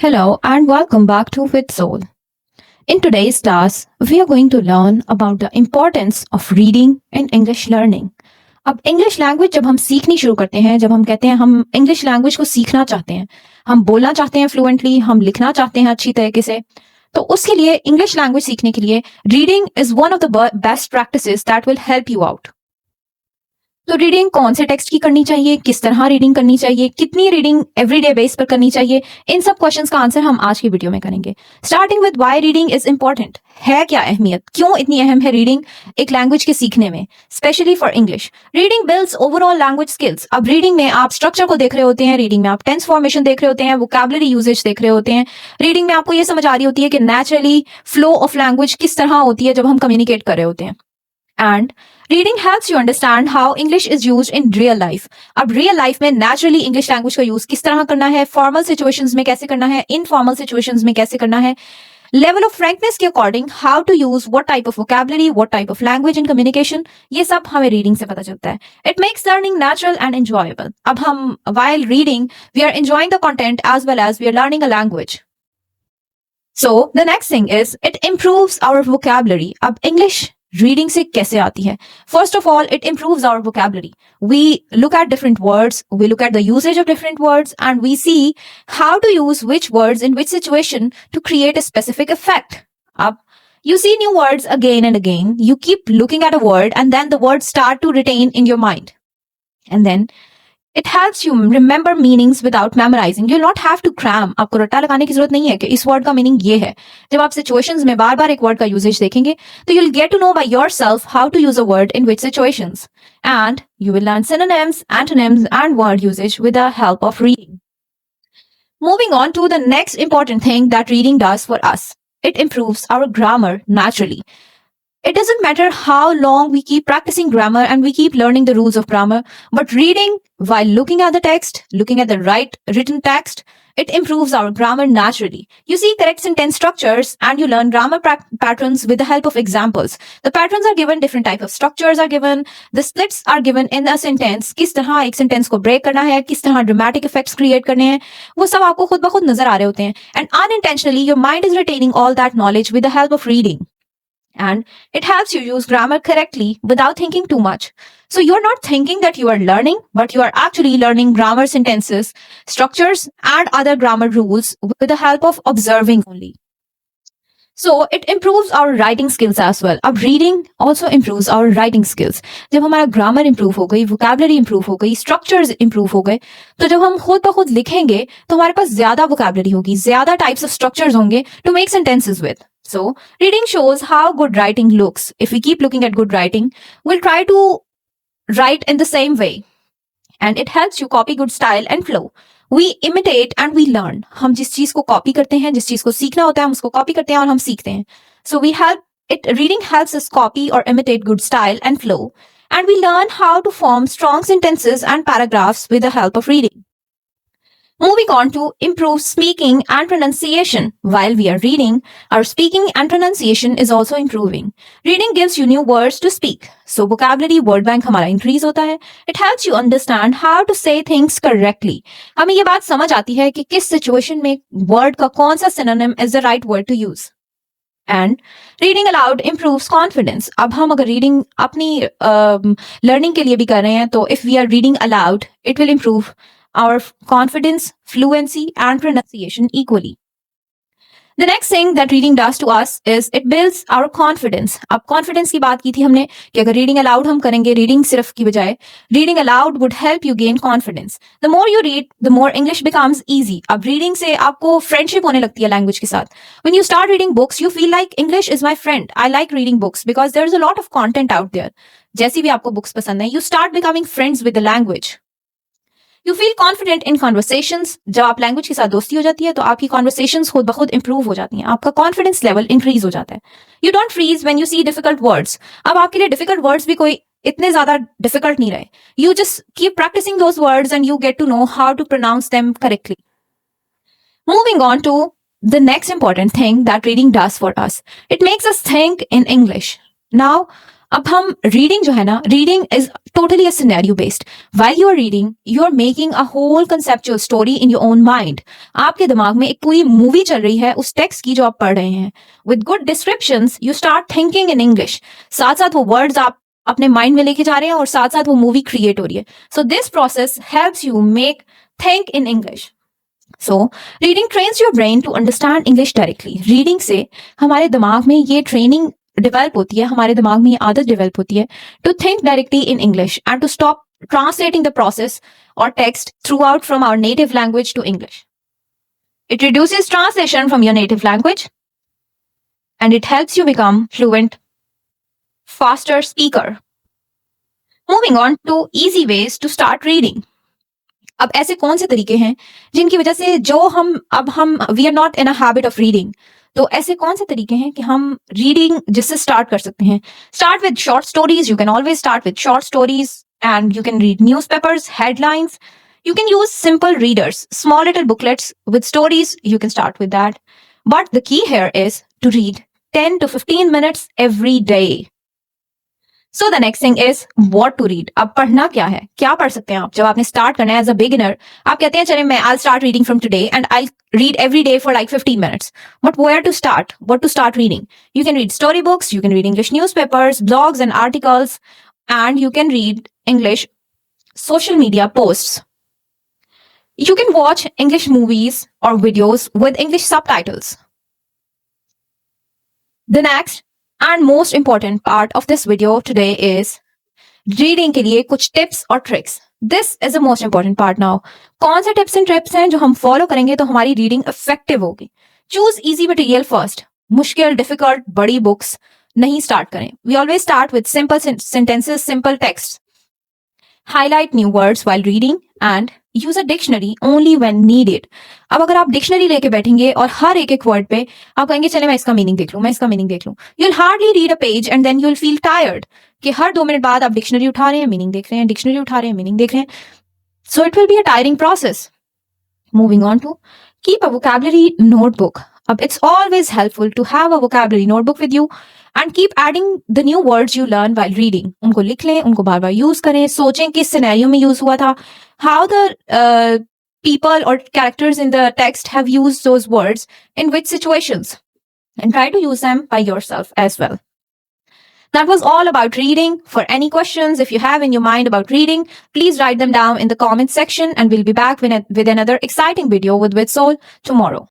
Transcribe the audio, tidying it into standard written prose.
Hello and welcome back to With Soul. In today's class, we are going to learn about the importance of reading in English learning. अब English language जब हम सीखनी शुरू करते हैं, जब हम कहते हैं हम इंग्लिश लैंग्वेज को सीखना चाहते हैं, हम बोलना चाहते हैं फ्लुएंटली, हम लिखना चाहते हैं अच्छी तरीके से, तो उसके लिए इंग्लिश लैंग्वेज सीखने के लिए reading is one of the best practices that will help you out. तो रीडिंग कौन से टेक्स्ट की करनी चाहिए, किस तरह रीडिंग करनी चाहिए, कितनी रीडिंग एवरीडे बेस पर करनी चाहिए, इन सब क्वेश्चंस का आंसर हम आज की वीडियो में करेंगे. Starting with why reading is important. है क्या अहमियत, क्यों इतनी अहम है रीडिंग एक लैंग्वेज के सीखने में, specially for English. Reading builds overall language skills. अब रीडिंग में आप स्ट्रक्चर को देख रहे होते हैं, रीडिंग में आप टेंस फॉर्मेशन देख रहे होते हैं, वोकैबुलरी यूजेज देख रहे होते हैं, रीडिंग में आपको ये समझ आ रही होती है कि नेचुरली फ्लो ऑफ लैंग्वेज किस तरह होती है जब हम कम्युनिकेट कर रहे होते हैं. And reading helps you understand how English is used in real life. अब real life में naturally English language का use किस तरह करना है, formal situations में कैसे करना है, informal situations में कैसे करना है, level of frankness के according how to use what type of vocabulary, what type of language in communication, ये सब हमें reading से पता चलता है. It makes learning natural and enjoyable. अब हम while reading we are enjoying the content as well as we are learning a language. So the next thing is it improves our vocabulary. अब English reading से कैसे आती है? First of all it improves our vocabulary. We look at different words, we look at the usage of different words and we see how to use which words in which situation to create a specific effect. अब you see new words again and again, you keep looking at a word and then the words start to retain in your mind, and then it helps you remember meanings without memorizing. You'll not have to cram. आपको रट्टा लगाने की जरूरत नहीं है कि इस word का मीनिंग ये है. जब आप सिचुएशंस में बार बार एक वर्ड का यूजेज देखेंगे तो you'll get to know by yourself how to use a word in which situations, and you will learn synonyms, antonyms and word usage with the help of reading. Moving on to the next important thing that reading does for us. It improves our grammar naturally. It doesn't matter how long we keep practicing grammar and we keep learning the rules of grammar, but reading while looking at the text, looking at the right written text, it improves our grammar naturally. You see correct sentence structures and you learn grammar patterns with the help of examples. The patterns are given, different type of structures are given, the splits are given in a sentence. किस तरह एक sentence को break करना है, किस तरह dramatic effects create करने हैं, वो सब आपको खुद ब खुद नजर आ रहे होते हैं. And unintentionally your mind is retaining all that knowledge with the help of reading. And it helps you use grammar correctly without thinking too much. So you're not thinking that you are learning, but you are actually learning grammar sentences, structures, and other grammar rules with the help of observing only. So it improves our writing skills as well. अब reading also improves our writing skills. जब हमारा grammar improve हो गई, vocabulary improve हो गई, structures improve हो गए, तो जब हम खुद ब खुद लिखेंगे तो हमारे पास ज्यादा vocabulary होगी, ज्यादा types of structures होंगे to make sentences with. So reading shows how good writing looks. If we keep looking at good writing, we'll try to write in the same way. And it helps you copy good style and flow. We imitate and we learn. हम जिस चीज को copy करते हैं, जिस चीज को सीखना होता है, हम उसको कॉपी करते हैं और हम सीखते हैं. So we help it. Reading helps us copy or imitate good style and flow. And we learn how to form strong sentences and paragraphs with the help of reading. Moving on to improve speaking and pronunciation. While we are reading, our speaking and pronunciation is also improving. Reading gives you new words to speak. So vocabulary word bank हमारा increase होता है. It helps you understand how to say things correctly. हमें ये बात समझ आती है कि किस situation में word का कौन सा synonym is the right word to use. And reading aloud improves confidence. अब हम अगर reading अपनी learning के लिए भी कर रहे हैं तो if we are reading aloud, it will improve our confidence, fluency and pronunciation equally. The next thing that reading does to us is it builds our confidence. अब confidence की बात की थी हमने कि अगर reading aloud हम करेंगे, reading सिर्फ की बजाय, reading aloud would help you gain confidence. The more you read, the more English becomes easy. अब reading से आपको friendship होने लगती है language के साथ. When you start reading books, you feel like English is my friend. I like reading books because there's a lot of content out there. जैसी भी आपको books पसंद है, you start becoming friends with the language. You feel confident in conversations. जब आप language के साथ दोस्ती हो जाती है तो आपकी conversations खुद ब खुद improve हो जाती हैं, आपका confidence level increase हो जाता है. You don't freeze when you see difficult words. अब आपके लिए difficult words भी कोई इतने ज्यादा difficult नहीं रहे. You just keep practicing those words and you get to know how to pronounce them correctly. Moving on to the next important thing that reading does for us. It makes us think in English. Now, अब हम reading जो है ना, reading is totally a scenario based. While you are reading, you are making a whole conceptual story in your own mind. आपके दिमाग में एक पूरी मूवी चल रही है उस टेक्स्ट की जो आप पढ़ रहे हैं. With good descriptions you start thinking in English. साथ साथ वो वर्ड्स आप अपने माइंड में लेके जा रहे हैं और साथ साथ वो मूवी क्रिएट हो रही है. So this process helps you make think in English. So reading trains your brain to understand English directly. Reading से हमारे दिमाग में ये ट्रेनिंग डेवलप होती है, हमारे दिमाग में ये आदत डेवलप होती है to think directly in English and to stop translating the process or text throughout from our native language to English. It reduces translation from your native language and it helps you become fluent, faster speaker. Moving on to easy ways to start reading. अब ऐसे कौन से तरीके हैं जिनकी वजह से जो हम we are not in a habit of reading, तो ऐसे कौन से तरीके हैं कि हम रीडिंग जिससे स्टार्ट कर सकते हैं. Start with short stories. You can always start with short stories and you can read newspapers, headlines. You can use simple readers, small little booklets with stories. You can start with that. But the key here is to read 10 to 15 minutes every day. So the next thing is what to read. अब पढ़ना क्या है, क्या पढ़ सकते हैं आप जब आपने स्टार्ट करना है एज अ बिगिनर. आप कहते हैं चले मैं I'll start reading from today and I'll read every day for like 15 minutes. But where to start? What to start reading? You can read storybooks, you can read English newspapers, blogs and articles, and you can read English social media posts. You can watch English movies or videos with English subtitles. The next and most important part of this video today is reading के लिए कुछ tips और tricks. This is the most important part now. कौन से tips and tricks हैं जो हम follow करेंगे तो हमारी reading effective होगी. Choose easy material first. मुश्किल, difficult, बड़ी books नहीं start करें. We always start with simple sentences, simple texts. Highlight new words while reading and use a dictionary only when needed. अब अगर आप डिक्शनरी लेके बैठेंगे और हर एक वर्ड पे आप कहेंगे चले मैं इसका मीनिंग देख लूं, मैं इसका मीनिंग देख लूं, you'll hardly read a page and then you'll feel tired कि हर 2 मिनट बाद आप डिक्शनरी उठा रहे हैं, मीनिंग देख रहे हैं, डिक्शनरी उठा रहे हैं, मीनिंग देख रहे हैं. So it will be a tiring process. Moving on to keep a vocabulary notebook. अब it's always helpful to have a vocabulary notebook with you and keep adding the new words you learn while reading. उनको लिख लें, उनको बार बार use करें, सोचें किस scenario में use हुआ था, how the people or characters in the text have used those words in which situations, and try to use them by yourself as well. That was all about reading. For any questions, if you have in your mind about reading, please write them down in the comment section and we'll be back with another exciting video with Soul tomorrow.